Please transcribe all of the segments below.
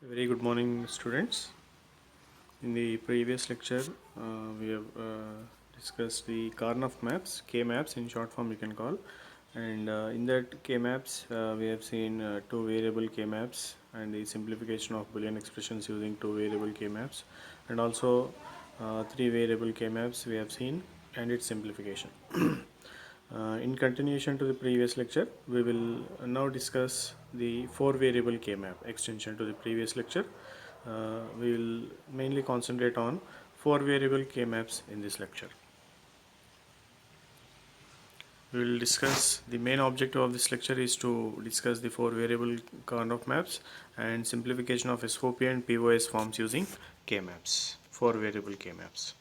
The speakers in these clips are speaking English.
Very good morning, students. In the previous lecture, we have discussed the Karnaugh maps, K maps in short form you can call. And in that K maps, we have seen two variable K maps and the simplification of Boolean expressions using two variable K maps, and also three variable K maps we have seen and its simplification. In continuation to the previous lecture, we will now discuss the four variable K map extension to the previous lecture. We will mainly concentrate on four variable K maps in this lecture. We will discuss the main objective of this lecture is to discuss the four variable Karnaugh maps and simplification of SOP and POS forms using K maps, four variable K maps.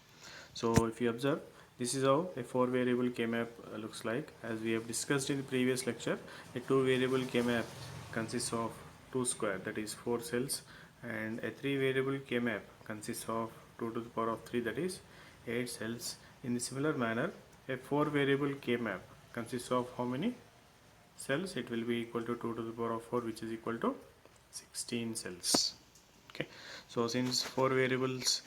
So if you observe, this is how a four variable K map looks like. As we have discussed in the previous lecture, a two variable K map consists of two square, that is four cells, and a three variable K map consists of 2 to the power of 3, that is 8 cells. In the similar manner, a four variable K map consists of how many cells? It will be equal to 2 to the power of 4, which is equal to 16 cells. Okay, so since four variables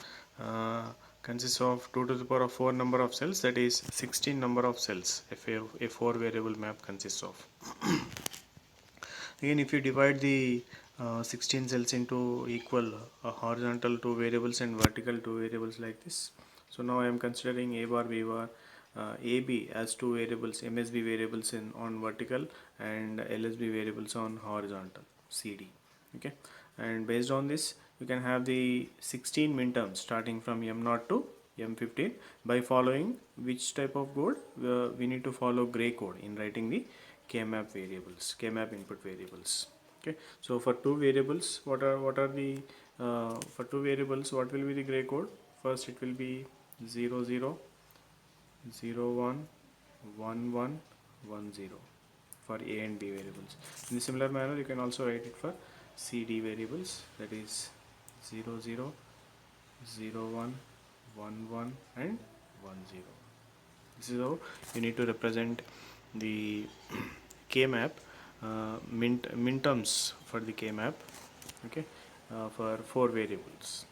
consists of 2 to the power of 4 number of cells, that is 16 number of cells a four variable map consists of. Again, if you divide the 16 cells into equal horizontal two variables and vertical two variables like this, so now I am considering a bar, b bar, AB as two variables, MSB variables on vertical and LSB variables on horizontal, CD. Okay, and based on this you can have the 16 minterms starting from M0 to M15 by following which type of code. We need to follow gray code in writing the K-map variables, K-map input variables. Okay, so for two variables, what are the for two variables, what will be the gray code? First it will be 0 0 0 1 1 1 1 0 for A and B variables. In a similar manner, you can also write it for CD variables, that is 0 0 0 1 1 1 and 1 0. This is how you need to represent the K map, minterms for the K map. Okay, for four variables,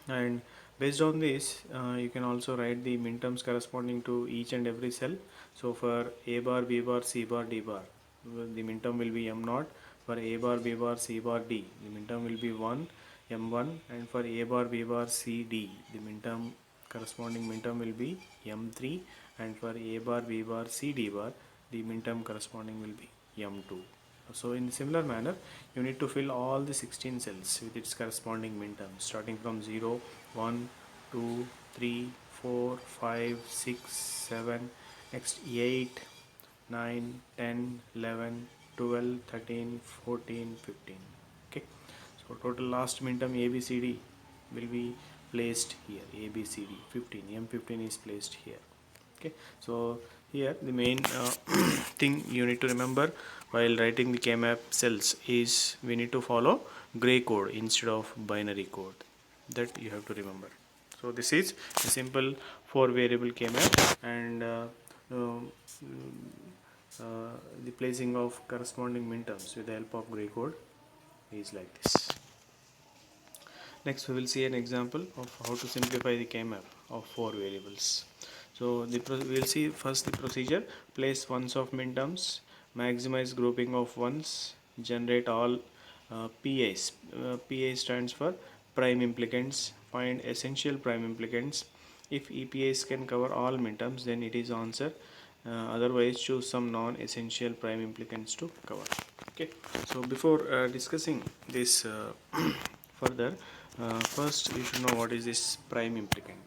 and based on this you can also write the minterms corresponding to each and every cell. So for A bar, B bar, C bar, D bar, the minterm will be M0. For A bar, B bar, C bar, D, the minterm will be 1 M1, and for A bar, B bar, C, D, the minterm corresponding minterm will be M3, and for A bar, B bar, C, D bar, the minterm corresponding will be M2. So in similar manner, you need to fill all the 16 cells with its corresponding minterms starting from 0, 1, 2, 3, 4, 5, 6, 7, next 8, 9, 10, 11, 12, 13, 14, 15. Okay, so total last minterm ABCD will be placed here. ABCD 15, M15 is placed here. Okay, so here the main thing you need to remember while writing the K-map cells is we need to follow gray code instead of binary code. That you have to remember. So this is a simple four variable K-map, and um, the placing of corresponding minterms with the help of gray code is like this. Next we will see an example of how to simplify the K-map of four variables. So we will see first the procedure: place ones of minterms, maximize grouping of ones, generate all PIs. PI stands for prime implicants. Find essential prime implicants. If EPIs can cover all minterms, then it is answer. Otherwise, choose some non-essential prime implicants to cover. Okay. So before discussing this further, first you should know what is this prime implicant.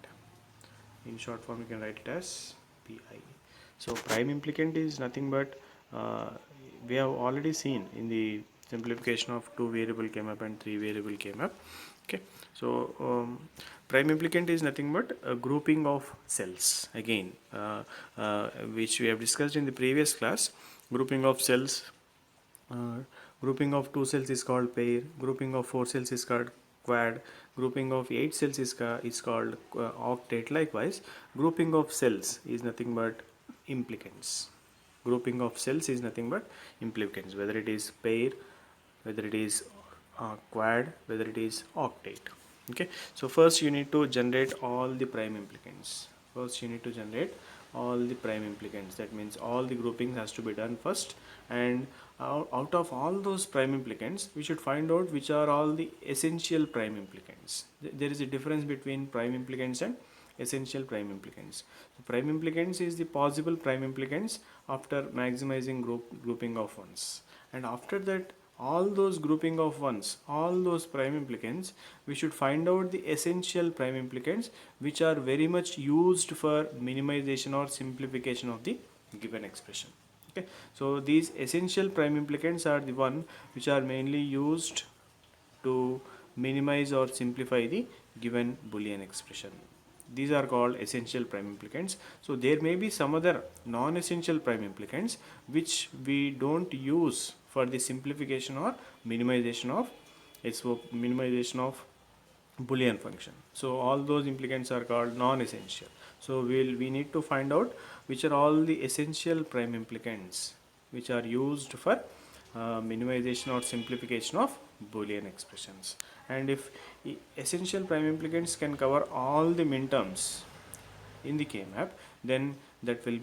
In short form, you can write it as PI. So prime implicant is nothing but we have already seen in the simplification of two variable K-map and three variable K-map. Okay, so prime implicant is nothing but a grouping of cells. Again, which we have discussed in the previous class. Grouping of cells. Uh, Grouping of two cells is called pair. Grouping of four cells is called quad. Grouping of 8 cells is called octet. Likewise, grouping of cells is nothing but implicants. Grouping of cells is nothing but implicants, whether it is pair, whether it is quad, whether it is octet. Okay, so first you need to generate all the prime implicants. First you need to generate all the prime implicants. That means all the groupings has to be done first, and out of all those prime implicants we should find out which are all the essential prime implicants. There is a difference between prime implicants and essential prime implicants. So prime implicants is the possible prime implicants after maximizing grouping of ones, and after that all those grouping of ones, all those prime implicants, we should find out the essential prime implicants which are very much used for minimization or simplification of the given expression. Okay, so these essential prime implicants are the one which are mainly used to minimize or simplify the given Boolean expression. These are called essential prime implicants. So there may be some other non-essential prime implicants which we don't use for the simplification or minimization of Boolean function. So all those implicants are called non-essential. So we need to find out which are all the essential prime implicants which are used for minimization or simplification of Boolean expressions. And if essential prime implicants can cover all the minterms in the K-map, then that will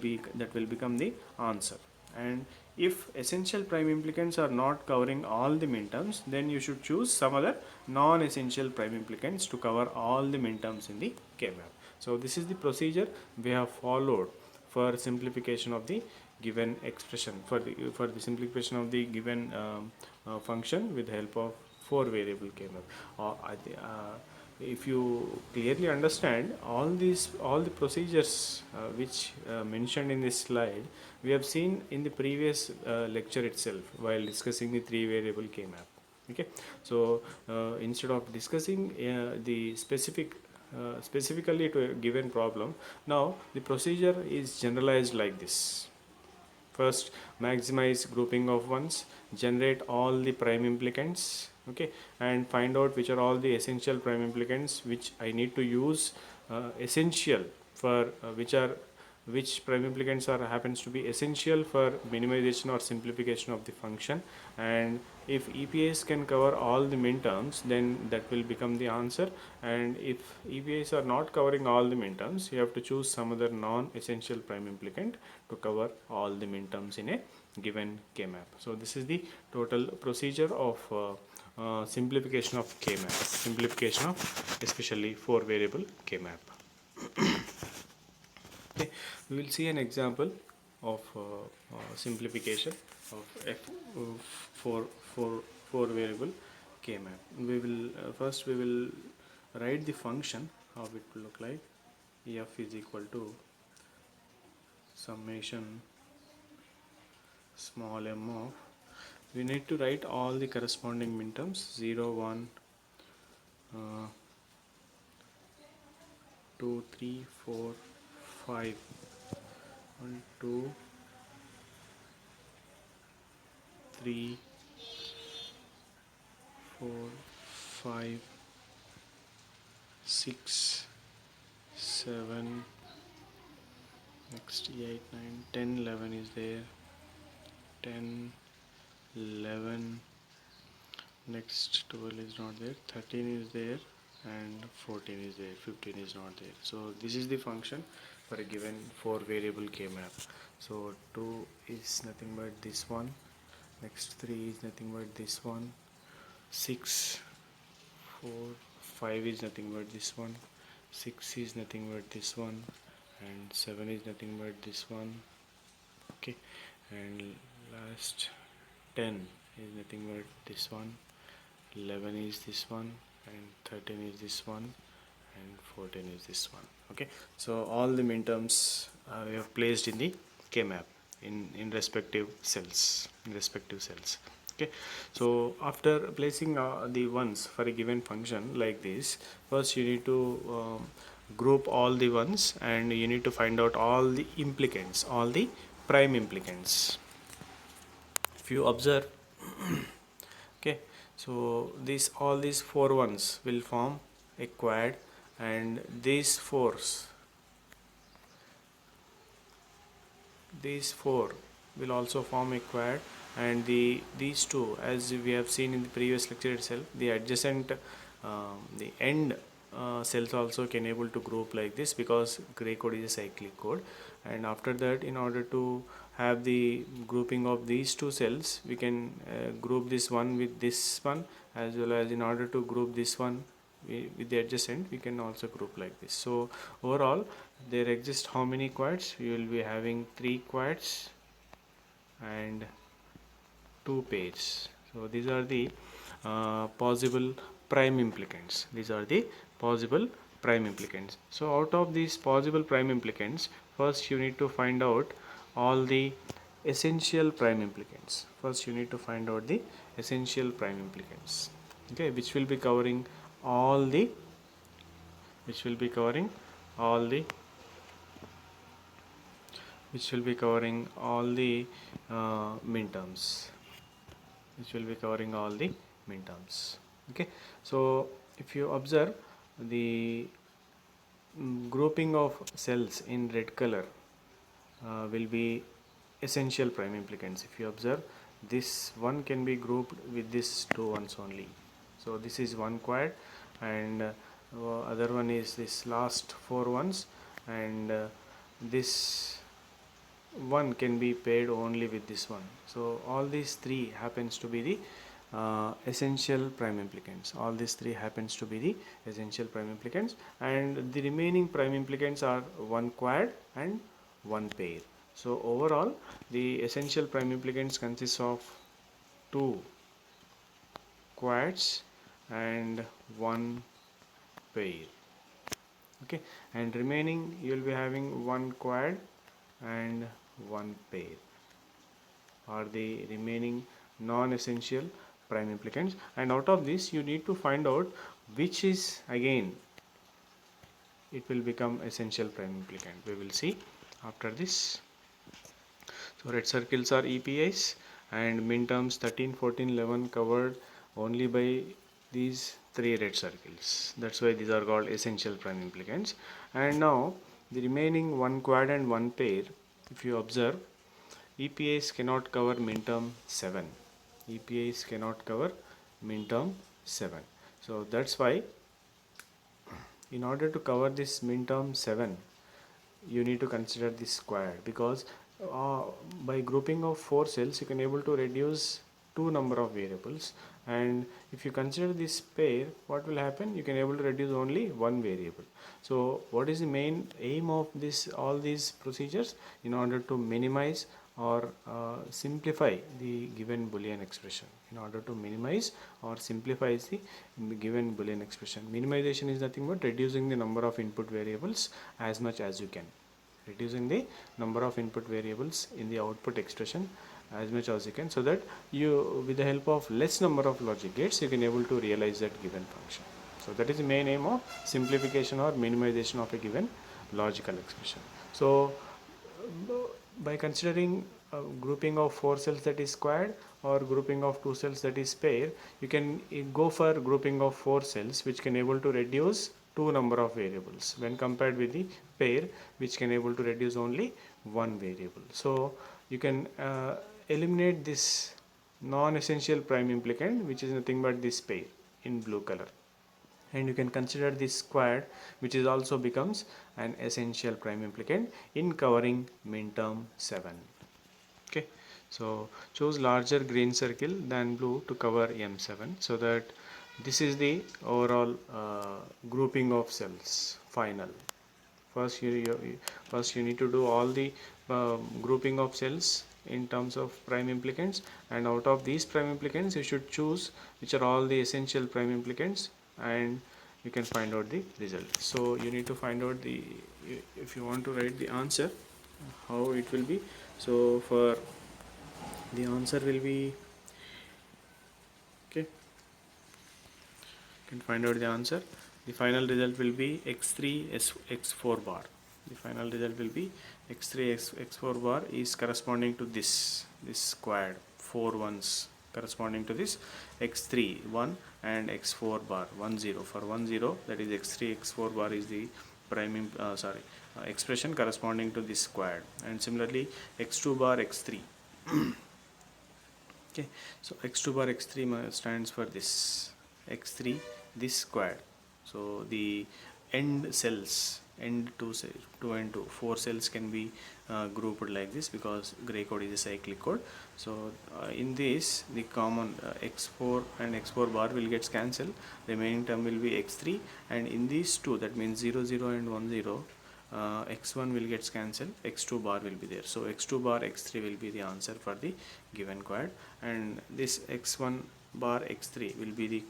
become the answer. And if essential prime implicants are not covering all the minterms, then you should choose some other non-essential prime implicants to cover all the minterms in the K-map. So this is the procedure we have followed for simplification of the given expression, for the simplification of the given function with the help of 4 variable K-map. If you clearly understand all the procedures which mentioned in this slide, we have seen in the previous lecture itself while discussing the 3 variable K-map. Okay, so instead of discussing the specifically to a given problem, now the procedure is generalized like this. First, maximize grouping of ones, generate all the prime implicants, okay, and find out which are all the essential prime implicants which I need to use essential for which prime implicants are happens to be essential for minimization or simplification of the function. And if EPAs can cover all the minterms, then that will become the answer. And if EPAs are not covering all the minterms, you have to choose some other non-essential prime implicant to cover all the minterms in a given K-map. So this is the total procedure of simplification of K-map, simplification of especially 4 variable K-map. Okay, we will see an example of simplification of four variable K-map. We will first we will write the function, how it will look like. F is equal to summation small m of, we need to write all the corresponding minterms 0 1 2 3 4 5 1 2 3 4 5 6 7, next 8 9 10 11 is there, 10 11, next 12 is not there, 13 is there, and 14 is there, 15 is not there. So this is the function for a given 4 variable K-map. So 2 is nothing but this one, next 3 is nothing but this one, 6 4 5 is nothing but this one, 6 is nothing but this one, and 7 is nothing but this one. Okay, and last 10 is nothing but this one, 11 is this one, and 13 is this one, and 14 is this one. Okay, so all the minterms we have placed in the K-map in respective cells, Okay, so after placing the ones for a given function like this, first you need to group all the ones, and you need to find out all the implicants, all the prime implicants. If you observe, okay, so all these 4 ones will form a quad, and these 4 will also form a quad, and these two, as we have seen in the previous lecture itself, the adjacent the end cells also can able to group like this, because gray code is a cyclic code. And after that, in order to have the grouping of these two cells, we can group this one with this one, as well as in order to group this one with the adjacent, we can also group like this. So overall, there exist how many quads? We will be having 3 quads and 2 pairs. So these are the possible prime implicants. These are the possible prime implicants. So out of these possible prime implicants, first you need to find out all the essential prime implicants. First you need to find out the essential prime implicants, okay, which will be covering all the which will be covering all the which will be covering all the minterms, which will be covering all the minterms. Okay, so if you observe the grouping of cells in red color will be essential prime implicants. If you observe, this one can be grouped with these two ones only. So this is one quad, and other one is this last 4 ones, and this one can be paired only with this one. So all these three happens to be the essential prime implicants. All these three happens to be the essential prime implicants, and the remaining prime implicants are one quad and one pair. So overall, the essential prime implicants consists of 2 quads and 1 pair. Okay, and remaining you will be having 1 quad and 1 pair are the remaining non-essential prime implicants. And out of this, you need to find out which is, again it will become essential prime implicant. We will see after this. So red circles are EPIs, and minterms 13, 14, 11 covered only by these 3 red circles. That's why these are called essential prime implicants. And now the remaining 1 quad and 1 pair, if you observe, EPIs cannot cover minterm 7. EPIs cannot cover minterm 7. So that's why, in order to cover this minterm 7, you need to consider this squared, because by grouping of 4 cells you can able to reduce 2 number of variables, and if you consider this pair, what will happen? You can able to reduce only 1 variable. So what is the main aim of this all these procedures? In order to minimize or simplify the given Boolean expression. In order to minimize or simplify the given Boolean expression. Minimization is nothing but reducing the number of input variables as much as you can. Reducing the number of input variables in the output expression as much as you can, so that you, with the help of less number of logic gates, you can able to realize that given function. So that is the main aim of simplification or minimization of a given logical expression. So by considering grouping of 4 cells, that is squared, or grouping of 2 cells, that is pair, you can go for grouping of 4 cells, which can able to reduce 2 number of variables when compared with the pair, which can able to reduce only 1 variable. So you can eliminate this non-essential prime implicant, which is nothing but this pair in blue color, and you can consider this squared, which is also becomes an essential prime implicant in covering minterm 7. Okay, so choose larger green circle than blue to cover M7, so that this is the overall grouping of cells final. First you need to do all the grouping of cells in terms of prime implicants, and out of these prime implicants you should choose which are all the essential prime implicants, and you can find out the result. So you need to find out the, if you want to write the answer, how it will be. So for the answer will be, okay, you can find out the answer. The final result will be x3 x4 bar. The final result will be x3 x4 bar is corresponding to this squared 4 ones corresponding to this x3 1 and x4 bar 1 0. For 1 0, that is x3 x4 bar is the prime expression corresponding to this squared, and similarly x2 bar x3 Okay, so x2 bar x3 stands for this x3 this squared. So the end cells, end two and two, four cells can be grouped like this because gray code is a cyclic code. So in this the common x4 and x4 bar will get cancelled, remaining term will be x3, and in these two, that means 0 0 and 1 0, x1 will get cancelled, x2 bar will be there. So x2 bar x3 will be the answer for the given quad, and this x1 bar x3 will be the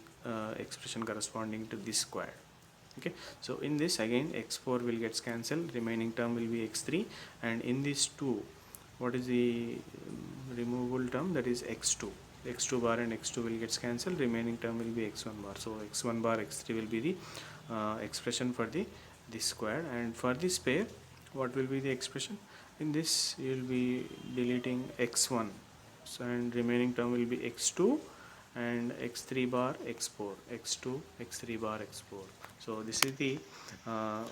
expression corresponding to this quad. Okay, so in this again x4 will get cancelled, remaining term will be x3, and in this 2, what is the removable term, that is x2. x2 bar and x2 will get cancelled, remaining term will be x1 bar. So x1 bar x3 will be the expression for the this square, and for this pair what will be the expression? In this you will be deleting x1, so and remaining term will be x2 and x3 bar x4, x2 x3 bar x4. So this is the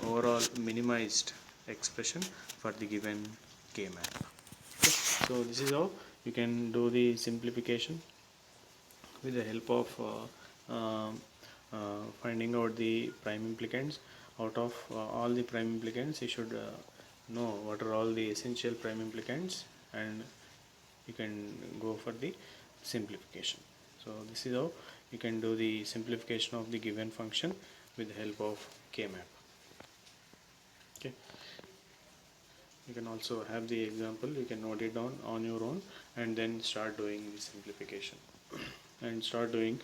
overall minimized expression for the given K map. Okay. So this is how you can do the simplification with the help of finding out the prime implicants. Out of all the prime implicants, you should know what are all the essential prime implicants, and you can go for the simplification. So this is how you can do the simplification of the given function with the help of K-map. Okay. You can also have the example, you can note it down on your own and then start doing the simplification and start doing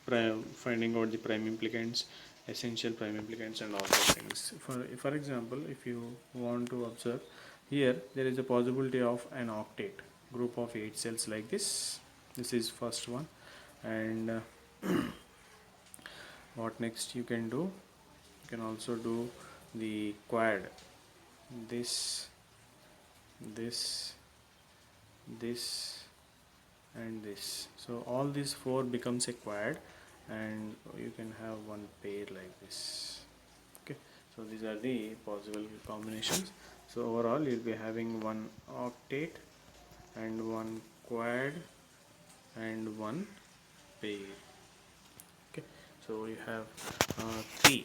finding out the prime implicants, essential prime implicants, and all those things. For example, if you want to observe here, there is a possibility of an octet group of 8 cells like this. This is first one, and what next you can do? You can also do the quad, this, this, this, and this. So all these four becomes a quad, and you can have one pair like this. Okay, so these are the possible combinations. So overall you'll be having one octet and one quad and one pair. Okay, so you have three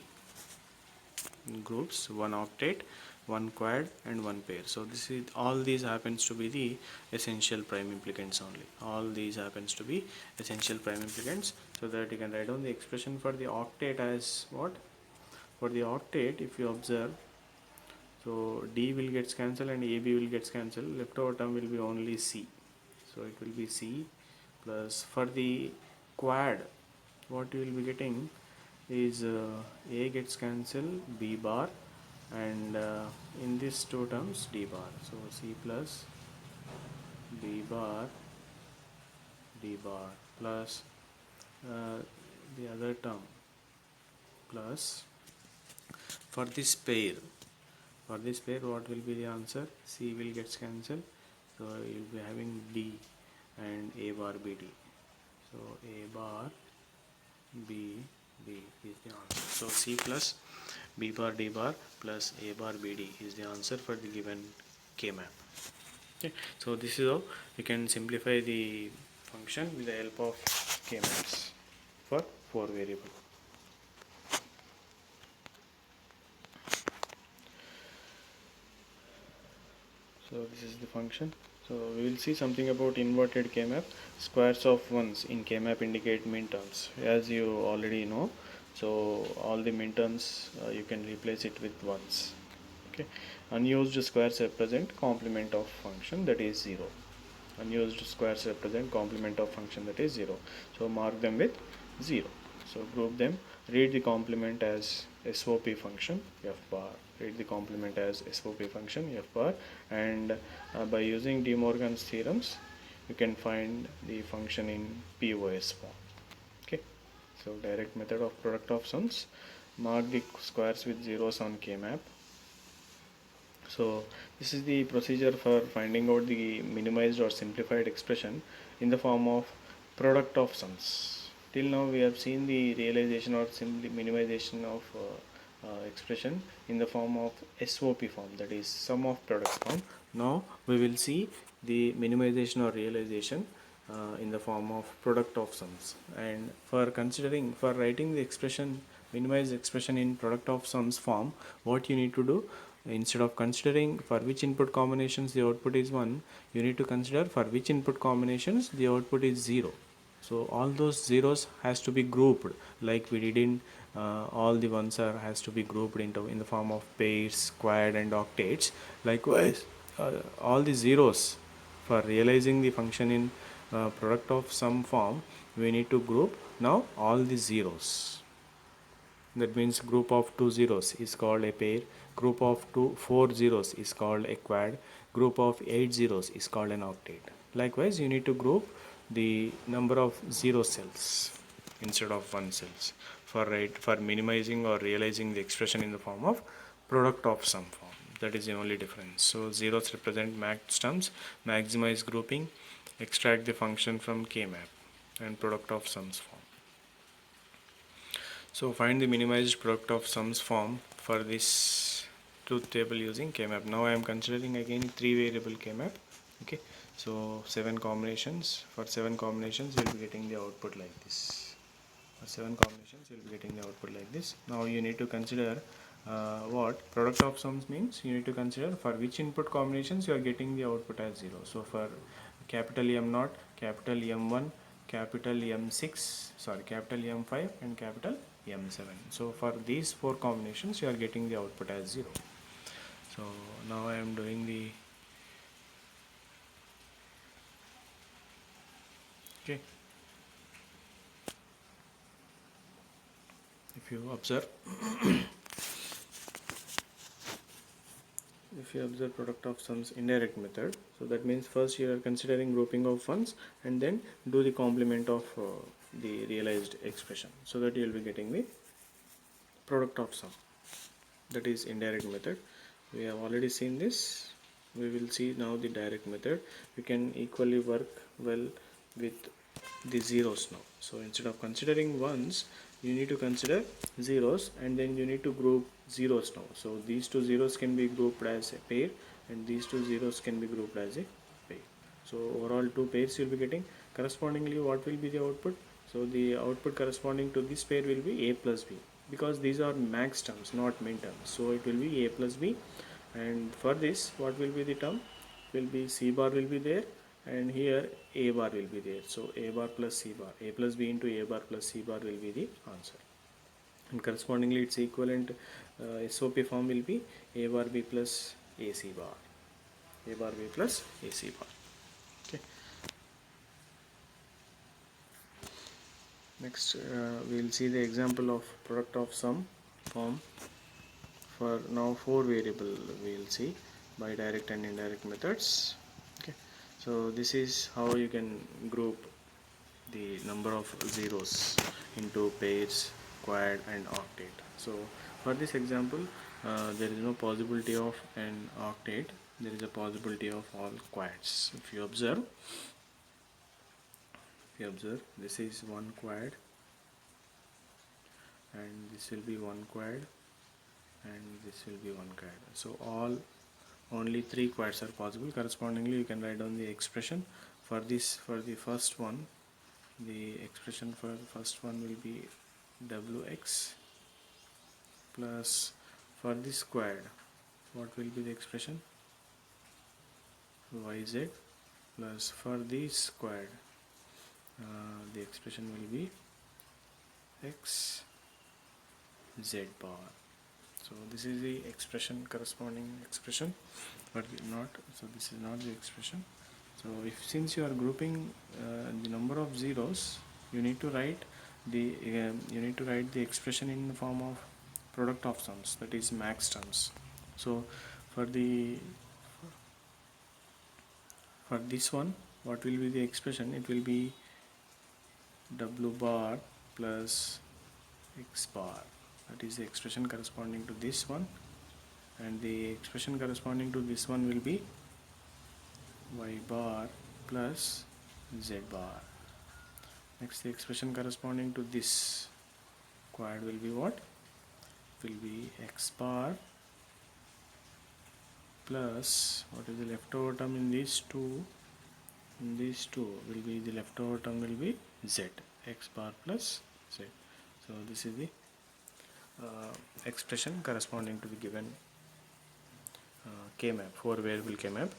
groups, one octet, one quad, and one pair. So this is all these happens to be the essential prime implicants only. All these happens to be essential prime implicants. So that you can write down the expression for the octet as what? For the octet, if you observe, so D will get cancelled and AB will get cancelled. Leftover term will be only C. So it will be C plus, for the quad, what you will be getting is A gets cancelled, B bar, and in these two terms D bar. So C plus B bar, D bar plus the other term plus, for this pair, what will be the answer? C will get cancelled, so you will be having D and A bar BD. So A bar B is the answer. So C plus B bar D bar plus A bar BD is the answer for the given K map. Okay, so this is how you can simplify the function with the help of K maps for 4 variable. So this is the function. So we will see something about inverted K-map. Squares of ones in K-map indicate minterms, as you already know. So all the minterms you can replace it with ones. Okay. Unused squares represent complement of function, that is 0. Unused squares represent complement of function, that is 0. So mark them with 0. So group them. Read the complement as SOP function f bar. Read the complement as SOP function f bar, and by using De Morgan's theorems, you can find the function in POS form. Okay. So direct method of product of sums. Mark the squares with zeros on K map. So this is the procedure for finding out the minimized or simplified expression in the form of product of sums. Till now we have seen the realization or minimization of expression in the form of SOP form, that is sum of products form. Now we will see the minimization or realization in the form of product of sums. And for writing the expression, minimized expression in product of sums form, what you need to do, instead of considering for which input combinations the output is 1, you need to consider for which input combinations the output is 0. So all those zeros has to be grouped like we did in all the ones are has to be grouped into in the form of pairs, squared and octets. Likewise, all the zeros for realizing the function in product of sum form, we need to group now all the zeros. That means group of 2 zeros is called a pair, group of 4 zeros is called a quad, group of 8 zeros is called an octet. Likewise, you need to group the number of 0 cells instead of 1 cells for minimizing or realizing the expression in the form of product of sum form. That is the only difference. So zeros represent max terms, maximize grouping, extract the function from K-map, and product of sums form. So find the minimized product of sums form for this truth table using K-map. Now I am considering again 3 variable K-map. Okay, so 7 combinations. For 7 combinations, you will be getting the output like this. For 7 combinations, you will be getting the output like this. Now you need to consider what product of sums means. You need to consider for which input combinations you are getting the output as 0. So for capital M0, capital M1, capital M6, sorry, capital M5 and capital M7. So for these 4 combinations, you are getting the output as 0. So now I am doing the okay. If you observe product of sums indirect method, so that means first you are considering grouping of funds and then do the complement of the realized expression, so that you will be getting the product of sum. That is indirect method. We have already seen this. We will see now the direct method. We can equally work well with the zeros now. So instead of considering ones, you need to consider zeros, and then you need to group zeros now. So these 2 zeros can be grouped as a pair, and these 2 zeros can be grouped as a pair. So overall 2 pairs you will be getting. Correspondingly, what will be the output? So the output corresponding to this pair will be a plus b, because these are max terms, not min terms. So it will be a plus b, and for this, what will be the term? Will be c bar will be there, and here a bar will be there. So a bar plus c bar, a plus b into a bar plus c bar will be the answer. And correspondingly, its equivalent SOP form will be a bar b plus ac bar, a bar b plus ac bar. Okay. Next, we will see the example of product of sum form for now 4 variable. We will see by direct and indirect methods. Okay, so this is how you can group the number of zeros into pairs, quad and octet. So for this example, there is no possibility of an octet, there is a possibility of all quads. If you observe, this is one quad, and this will be one quad, and this will be one quad. So only 3 quads are possible. Correspondingly, you can write down the expression for this. For the first one, the expression for the first one will be wx plus, for this quad, what will be the expression? Yz plus, for this quad, the expression will be x z bar. So this is the expression, corresponding expression, but not, so this is not the expression. So if, since you are grouping the number of zeros, you need to write the expression in the form of product of sums, that is max terms. So for this one, what will be the expression? It will be w bar plus x bar. That is the expression corresponding to this one, and the expression corresponding to this one will be y bar plus z bar. Next, the expression corresponding to this quad will be what? Will be x bar plus what is the leftover term in these two? In these two will be the leftover term will be z, x bar plus z. So this is the expression corresponding to the given K-map, 4 variable K-map.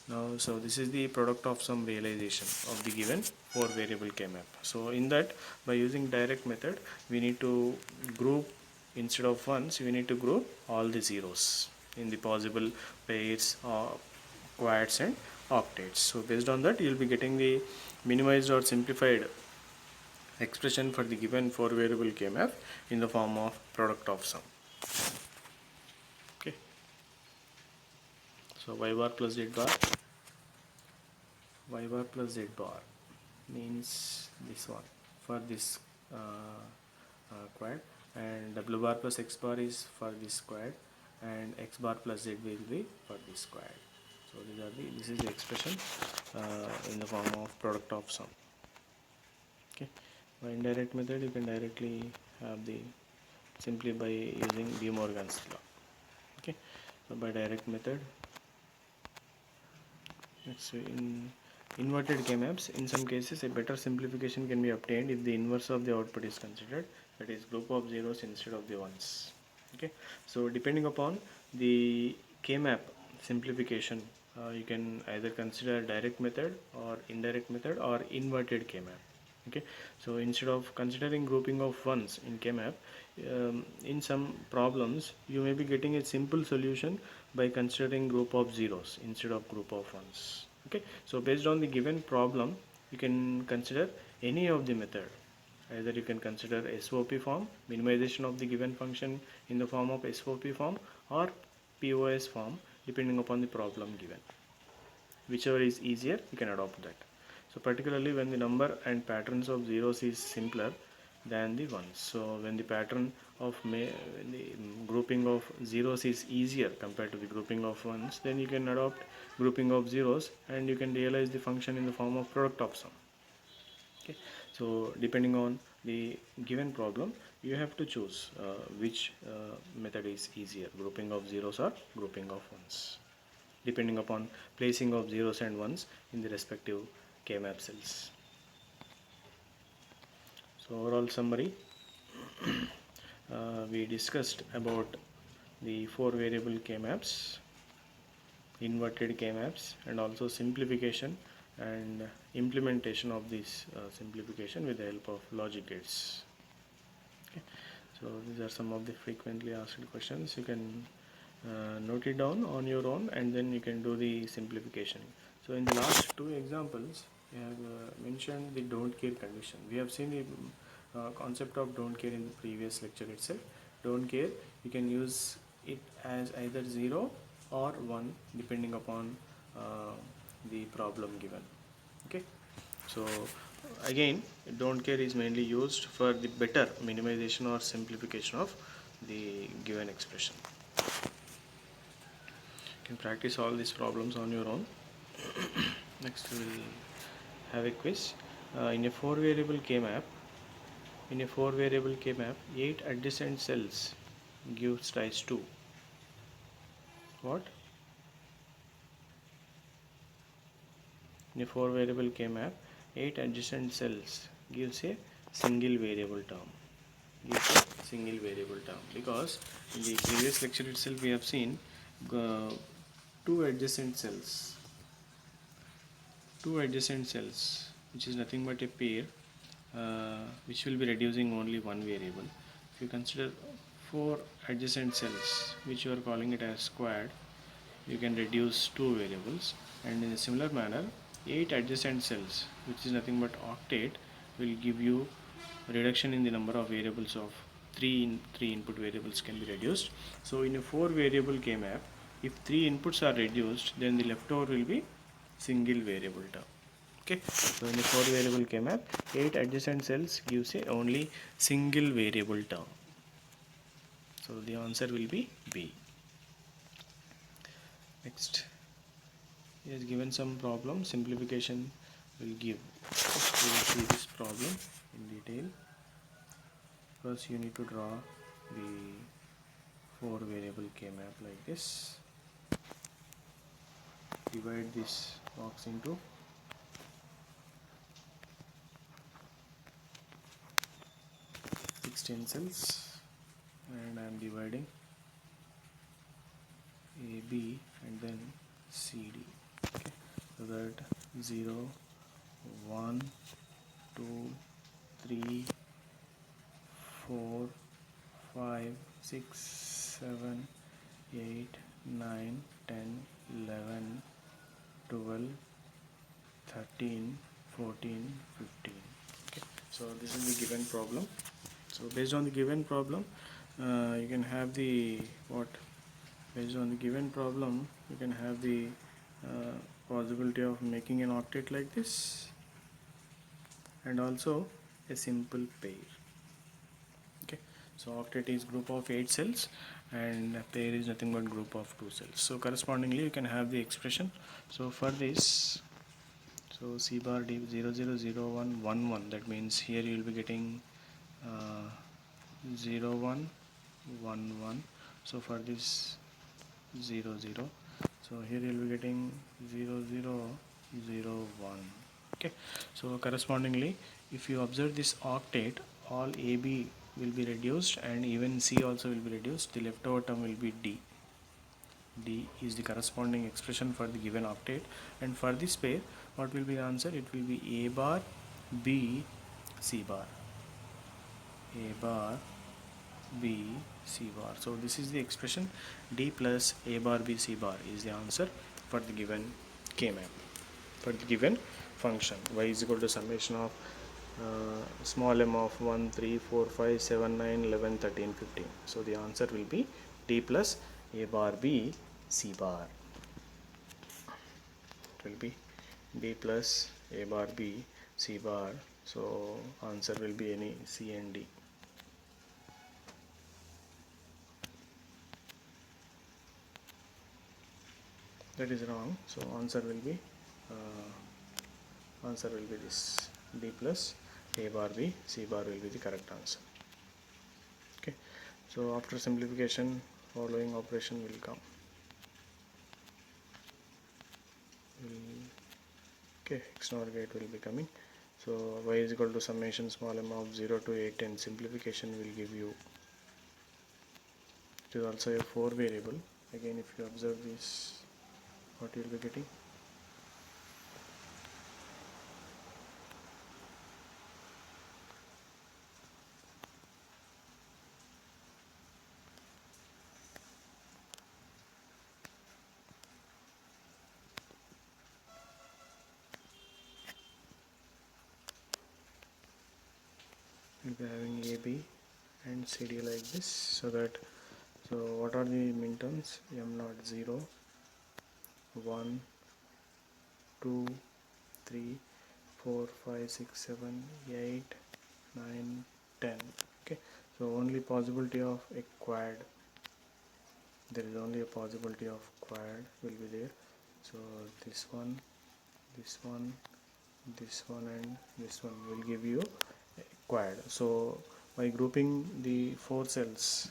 Now, so this is the product of sum realization of the given 4 variable K-map. So in that, by using direct method, we need to group, instead of ones, we need to group all the zeros in the possible pairs, quads and octets. So based on that, you will be getting the minimized or simplified expression for the given 4 variable K-map in the form of product of sum. Okay. So y bar plus z bar means this one for this quad, and w bar plus x bar is for this quad, and x bar plus z will be for this quad. So this is the expression in the form of product of sum. Okay. By indirect method, you can directly have the simply by using De Morgan's law. Okay. So by direct method, so in inverted K-maps, in some cases a better simplification can be obtained if the inverse of the output is considered, that is group of zeros instead of the ones. Okay, so depending upon the K-map simplification, you can either consider direct method or indirect method or inverted K-map. Okay, so instead of considering grouping of ones in K-map, in some problems you may be getting a simple solution by considering group of zeros instead of group of ones. Okay, so based on the given problem, you can consider any of the method. Either you can consider SOP form, minimization of the given function in the form of SOP form, or POS form, depending upon the problem given. Whichever is easier, you can adopt that. So particularly when the number and patterns of zeros is simpler than the ones. So when the pattern of the grouping of zeros is easier compared to the grouping of ones, then you can adopt grouping of zeros and you can realize the function in the form of product of sum. Okay, so depending on the given problem, you have to choose which method is easier, grouping of zeros or grouping of ones, depending upon placing of zeros and ones in the respective K-map cells. So overall summary, we discussed about the 4 variable K-maps, inverted K-maps, and also simplification and implementation of this simplification with the help of logic gates. Okay. So these are some of the frequently asked questions. You can note it down on your own and then you can do the simplification. So in the last two examples, we have mentioned the don't care condition. We have seen the concept of don't care in the previous lecture itself. Don't care, you can use it as either 0 or 1 depending upon the problem given. Okay, so again, don't care is mainly used for the better minimization or simplification of the given expression. You can practice all these problems on your own. Next we will have a quiz. In a 4 variable K-map, 8 adjacent cells gives rise to what? In a 4 variable K-map, 8 adjacent cells gives a single variable term. Because in the previous lecture itself we have seen two adjacent cells, which is nothing but a pair, which will be reducing only one variable. If you consider 4 adjacent cells, which you are calling it as squad, you can reduce 2 variables, and in a similar manner 8 adjacent cells, which is nothing but octet, will give you reduction in the number of variables of 3 input variables can be reduced. So in a 4 variable K-map, if 3 inputs are reduced, then the leftover will be single variable term. Okay, so in a 4 variable K-map, 8 adjacent cells gives a only single variable term. So the answer will be B. Next, he has given some problem. Simplification will give. We will see this problem in detail. First, you need to draw the 4 variable K-map like this. divide this box into 16 cells, and I am dividing AB and then CD. Okay, so that 0, 1, 2, 3, 4, 5, 6, 7, 8, 9, 10, 11, 12, 13, 14, 15. Okay, so this is the given problem. So based on the given problem, you can have the what? Based on the given problem, you can have the possibility of making an octet like this, and also a simple pair. Okay, so octet is group of 8 cells, and a pair is nothing but group of 2 cells. So correspondingly, you can have the expression. So for this, so C bar D 0 0 0 1 1 1. That means here you will be getting 0 1 1 1. So for this 0 0, so here you will be getting 0 0 0 1. Okay, so correspondingly, if you observe this octet, all AB will be reduced and even C also will be reduced. The leftover term will be D. D is the corresponding expression for the given octet, and for this pair, what will be the answer? It will be A bar B C bar. A bar B C bar. So this is the expression. D plus A bar B C bar is the answer for the given K map, for the given function. Y is equal to summation of small m of 1 3 4 5 7 9 11 13 15. So the answer will be D plus A bar B C bar. It will be D plus A bar B C bar. So answer will be any C and D. That is wrong. So answer will be this. D plus A bar B C bar will be the correct answer. Okay, so after simplification, following operation will come. Okay, XNOR gate will be coming. So y is equal to summation small m of 0 to 8, and simplification will give you, it is also a 4 variable. Again, if you observe this, what you will be getting? We'll be having AB and CD like this. So what are the minterms? M0 0, 1, 2, 3, 4, 5, 6, 7, 8, 9, 10. Okay, so only possibility of a quad. There is only a possibility of quad will be there. So this one, this one, this one, and this one will give you a quad. So by grouping the 4 cells,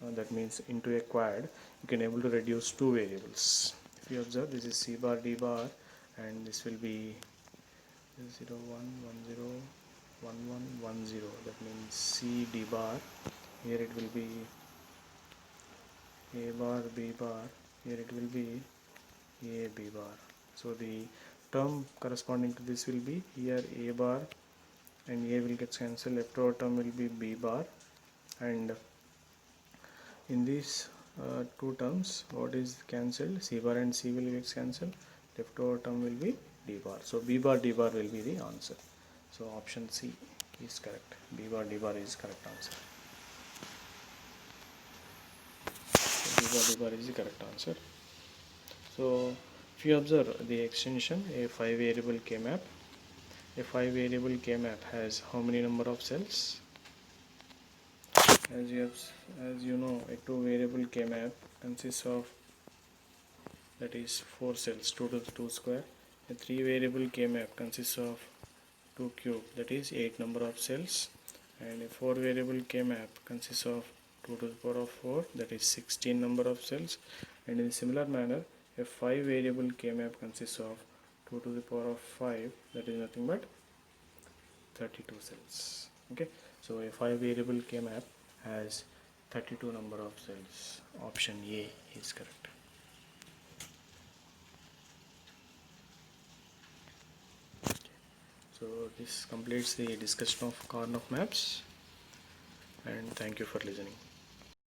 that means into a quad, you can able to reduce 2 variables. If you observe, this is C bar D bar, and this will be 0 1 1 0 1 1 1 0. That means C D bar. Here it will be A bar B bar. Here it will be A B bar. So the term corresponding to this will be here A bar, and A will get cancelled. Leftover term will be B bar, and in these two terms, what is cancelled? C bar and C will get cancelled. Leftover term will be D bar. So B bar D bar will be the answer. So option C is correct. B bar D bar is correct answer. So B bar D bar is the correct answer. So if you observe the extension, a 5 variable K map. A 5 variable K map has how many number of cells? As you know, a 2 variable K map consists of, that is 4 cells, 2 to the 2 square. A 3 variable K map consists of 2 cube, that is 8 number of cells, and a 4 variable K map consists of 2 to the power of 4, that is 16 number of cells. And in similar manner, A 5 variable K-map consists of 2 to the power of 5, that is nothing but 32 cells. Okay, so a 5 variable K-map has 32 number of cells. Option A is correct. So this completes the discussion of Karnaugh maps, and thank you for listening.